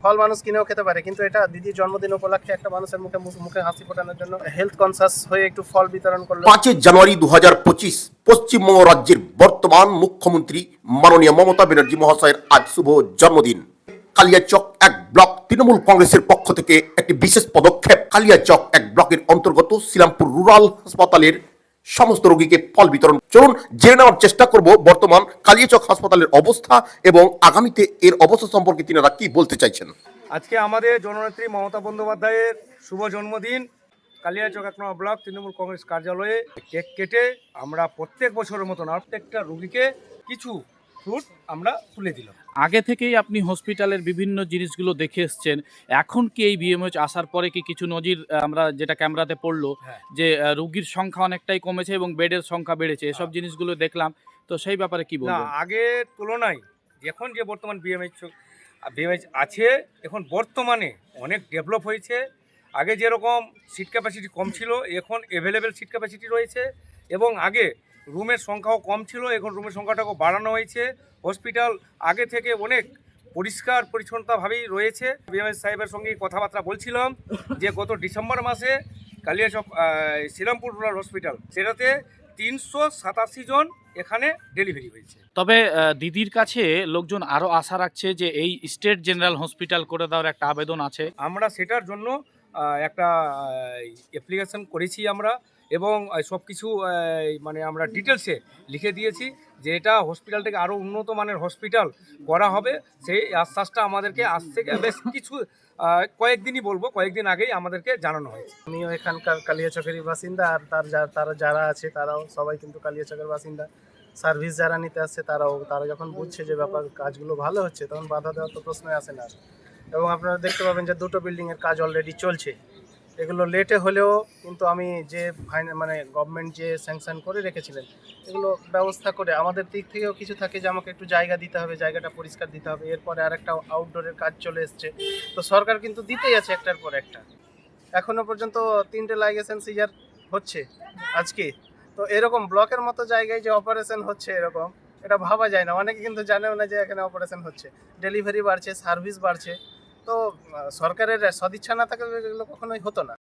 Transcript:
ফল মানুষ কিনেও খেতে পারে, কিন্তু এটা দিদির জন্মদিন উপলক্ষে একটা মানুষের মুখে মুখে হাসি ফোটানোর জন্য হেলথ কনসাস হয়ে একটু ফল বিতরণ করলো। 5 জানুয়ারি 2025 পশ্চিমবঙ্গ রাজ্যের বর্তমান মুখ্যমন্ত্রী মাননীয় মমতা ব্যানার্জি মহাশয়ের আজ শুভ জন্মদিন। কালিয়াচক 1 ব্লক তৃণমূল কংগ্রেসের পক্ষ থেকে একটি বিশেষ পদক্ষেপ। কালিয়াচক 1 ব্লকের অন্তর্গত শ্রীরামপুর রুরাল হাসপাতালের সমস্ত রোগীকে ফল বিতরণ। চলুন জেনে নেওয়ার চেষ্টা করব বর্তমান কালিয়াচক হাসপাতালের অবস্থা এবং আগামীতে এর অবস্থা সম্পর্কে তিনারা কি বলতে চাইছেন। আজকে আমাদের জননেত্রী মমতা বন্দ্যোপাধ্যায়ের শুভ জন্মদিন। কালিয়াচক 1 নম্বর ব্লক তৃণমূল কংগ্রেস কার্যালয়ে কেক কেটে আমরা প্রত্যেক বছরের মতন প্রত্যেকটা রোগীকে কিছু ফ্রুট আমরা তুলে দিলাম। আগে থেকেই আপনি হসপিটালের বিভিন্ন জিনিসগুলো দেখে এসছেন, এখন কি এই বিএমএইচ আসার পরে কি কিছু নজির আমরা যেটা ক্যামেরাতে পড়লো যে রোগীর সংখ্যা অনেকটাই কমেছে এবং বেডের সংখ্যা বেড়েছে, এসব জিনিসগুলো দেখলাম, তো সেই ব্যাপারে কি না, বলবেন? আগের তুলনায় এখন যে বর্তমান বিএমএইচ আছে, এখন বর্তমানে অনেক ডেভেলপ হয়েছে। আগে যেরকম সিট ক্যাপাসিটি কম ছিল, এখন অ্যাভেলেবেল সিট ক্যাপাসিটি রয়েছে, এবং আগে রুমের সংখ্যাও কম ছিল, এখন রুমের সংখ্যাটাকেও বাড়ানো হয়েছে। হসপিটাল আগে থেকে অনেক পরিষ্কার পরিচ্ছন্নতাভাবেই রয়েছে। বিএমএস সাহেবের সঙ্গে কথাবার্তা বলছিলাম যে গত ডিসেম্বর মাসে কালিয়াচক শ্রীরামপুর রুরাল হসপিটাল সেটাতে 387 জন এখানে ডেলিভারি হয়েছে। তবে দিদির কাছে লোকজন আরও আশা রাখছে যে এই স্টেট জেনারেল হসপিটাল করে দেওয়ার একটা আবেদন আছে। আমরা সেটার জন্য একটা অ্যাপ্লিকেশন করেছি আমরা, এবং সব কিছু মানে আমরা ডিটেলসে লিখে দিয়েছি যে এটা হসপিটালটাকে আরও উন্নত মানের হসপিটাল করা হবে। সেই আশ্বাসটা আমাদেরকে আজ থেকে বেশ কিছু কয়েকদিন আগেই আমাদেরকে জানানো হয়েছে। আমিও এখানকার কালিয়াচকেরই বাসিন্দা, আর তারা যারা আছে তারাও সবাই কিন্তু কালিয়াচকের বাসিন্দা। সার্ভিস যারা নিতে আসছে তারা যখন বুঝছে যে ব্যাপার কাজগুলো ভালো হচ্ছে, তখন বাধা দেওয়ার তো প্রশ্নই আসে না। এবং আপনারা দেখতে পাবেন যে 2টো বিল্ডিংয়ের কাজ অলরেডি চলছে। এগুলো লেটে হলেও কিন্তু আমি যে মানে গভর্নমেন্ট যে স্যাংশন করে রেখেছিলেন, এগুলো ব্যবস্থা করে আমাদের দিক থেকেও কিছু থাকে যে আমাকে একটু জায়গা দিতে হবে, জায়গাটা পরিষ্কার দিতে হবে। এরপরে আরেকটা আউটডোরের কাজ চলে এসছে, তো সরকার কিন্তু দিতেই আছে একটার পর একটা। এখনো পর্যন্ত 3টে লাইগেশন সিজার হচ্ছে আজকে। তো এরকম ব্লকের মতো জায়গায় যে অপারেশন হচ্ছে এরকম, এটা ভাবা যায় না। অনেকে কিন্তু জানেও না যে এখানে অপারেশন হচ্ছে। ডেলিভারি বাড়ছে, সার্ভিস বাড়ছে। তো সরকারের সদিচ্ছা না থাকলে এগুলো কখনোই হতো না।